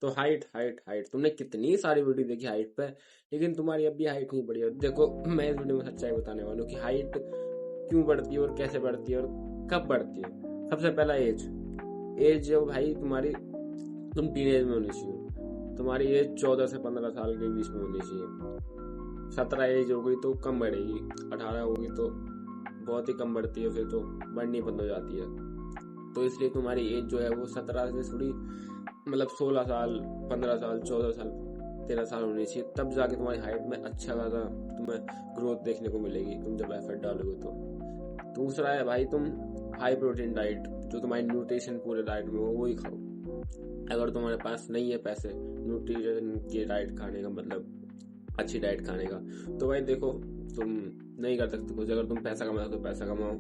तो height height height, तुमने कितनी सारी वीडियो देखी हाइट पे, लेकिन तुम्हारी अब भी हाइट नहीं बढ़ी है। देखो, मैं इस वीडियो में सच्चाई बताने वाला हूँ कि हाइट क्यों बढ़ती है और कैसे बढ़ती है और कब बढ़ती है। सबसे पहला एज। एज जो भाई तुम्हारी, तुम टीनेज में होनी चाहिए। तुम्हारी एज 14 से 15 साल के बीच में होनी चाहिए। 17 एज हो गई तो कम बढ़ेगी, 18 होगी तो बहुत ही कम बढ़ती है, फिर तो बढ़नी बंद हो जाती है। तो इसलिए तुम्हारी एज जो है वो 17 से थोड़ी, मतलब 16 साल, 15 साल, 14 साल, 13 साल होनी चाहिए। तब जाके तुम्हारी हाइट में अच्छा खासा तुम्हें ग्रोथ देखने को मिलेगी, तुम जब एफर्ट डालोगे तो। दूसरा है भाई, तुम हाई प्रोटीन डाइट, जो तुम्हारी न्यूट्रिशन पूरे डाइट में हो वही खाओ। अगर तुम्हारे पास नहीं है पैसे न्यूट्रिशन की डाइट खाने का, मतलब अच्छी डाइट खाने का, तो भाई देखो, तुम नहीं कर सकते कुछ। अगर तुम पैसा कमाओ तो पैसा कमाओ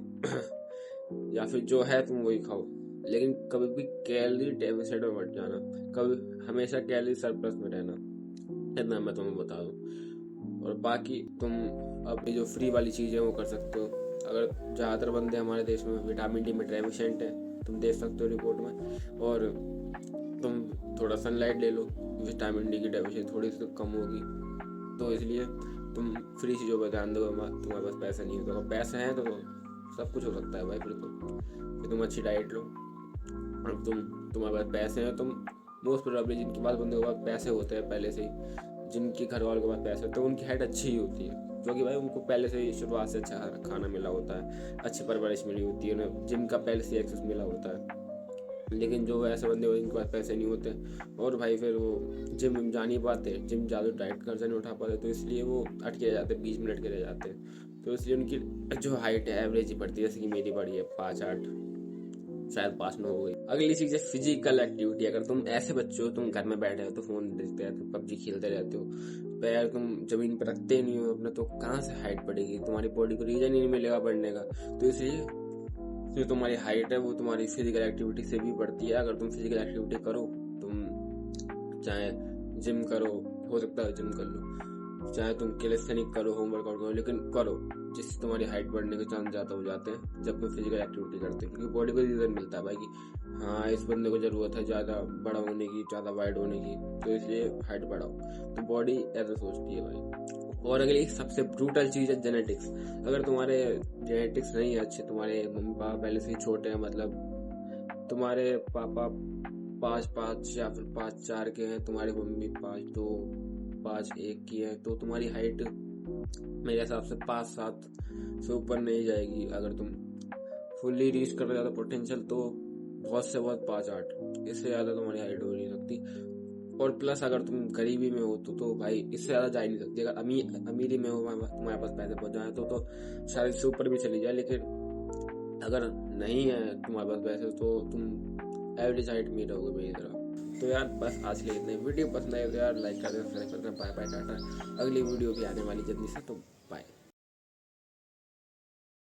या फिर जो है तुम वही खाओ, लेकिन कभी भी कैलोरी डेफिसिट में मत जाना। कभी हमेशा कैलोरी सरप्लस में रहना, इतना मैं तुम्हें बता दूं। और बाकी तुम अपनी जो फ्री वाली चीज़ें वो कर सकते हो। अगर ज़्यादातर बंदे हमारे देश में विटामिन डी में डेफिशिएंट है, तुम देख सकते हो रिपोर्ट में। और तुम थोड़ा सनलाइट ले लो, विटामिन डी की डेफिशिएंसी थोड़ी सी कम होगी। तो इसलिए तुम फ्री चीज़ों पर ध्यान दो। तुम्हारे पास पैसे नहीं होते, अगर पैसे हैं तो सब कुछ हो सकता है भाई। फिर तुम अच्छी डाइट लो। और तुम्हारे पास पैसे हैं, तुम मोस्ट प्रोबेबली जिनके पास, बंदे के पास पैसे होते हैं पहले से ही, जिनके घर वालों के पास पैसे होते हैं, उनकी हाइट अच्छी ही होती है, क्योंकि भाई उनको पहले से ही शुरुआत से अच्छा खाना मिला होता है, अच्छी परवरिश मिली होती है, उन्हें जिम का पहले से एक्सेस मिला होता है। लेकिन जो ऐसे बंदे जिनके पास पैसे नहीं होते और भाई फिर वो जिम जा नहीं पाते, जिम ज़्यादा डाइट खर्चा नहीं उठा पाते, तो इसलिए वो अटके रह जाते, 20 मिनट के रह जाते हैं। तो इसलिए उनकी जो हाइट है एवरेज ही बढ़ती है, जैसे कि मेरी बढ़ी है 5'8", शायद 5'9" हो गई। अगली चीज़ है फिजिकल एक्टिविटी। अगर तुम ऐसे बच्चे हो, तुम घर में बैठे हो तो फोन देखते रहते हो, पबजी खेलते रहते हो, पैर तुम जमीन पर रखते ही नहीं हो अपने, तो कहाँ से हाइट बढ़ेगी? तुम्हारी बॉडी को रीजन ही नहीं मिलेगा बढ़ने का। तो इसलिए जो तुम्हारी हाइट है वो तुम्हारी फिजिकल एक्टिविटी से भी बढ़ती है। अगर तुम फिजिकल एक्टिविटी करो, तुम चाहे जिम करो, हो सकता है जिम कर लो, चाहे तुम कैलिस्थेनिक करो, होम वर्कआउट करो, लेकिन करो जिससे तुम्हारी हाइट बढ़ने के चांस ज़्यादा हो जाते हैं जब तुम फिजिकल एक्टिविटी करते हो, क्योंकि बॉडी को रीजन मिलता है भाई कि हाँ इस बंदे को ज़रूरत है ज़्यादा बड़ा होने की, ज़्यादा वाइड होने की, तो इसलिए हाइट बढ़ाओ। तो बॉडी ऐसा सोचती है भाई। और अगली सबसे ब्रूटल चीज़ है जेनेटिक्स। अगर तुम्हारे जेनेटिक्स नहीं है अच्छे, तुम्हारे मम्मी पापा पहले से ही छोटे हैं, मतलब तुम्हारे पापा 5'5" या फिर 5'4" के हैं, तुम्हारी मम्मी 5'2", 5'1" की है, तो तुम्हारी हाइट मेरे हिसाब से 5'7" से ऊपर नहीं जाएगी। अगर तुम फुल्ली रीच कर ज़्यादा पोटेंशियल तो बहुत से बहुत 5'8", इससे ज़्यादा तुम्हारी हाइट हो नहीं सकती। और प्लस अगर तुम गरीबी में हो तो भाई इससे ज़्यादा जा ही नहीं सकती। अगर अमीरी में हो, तुम्हारे पास पैसे पहुंच जाए तो शायद इससे ऊपर भी चली जाए, लेकिन अगर नहीं है तुम्हारे पास पैसे तो तुम एवरेज हाइट में रहोगे मेरी तरह। तो यार बस आज के लिए इतने। वीडियो पसंद आए तो यार लाइक कर देना, सब्सक्राइब कर देना। Bye bye, tata. अगली वीडियो भी आने वाली जल्दी से, तो बाय।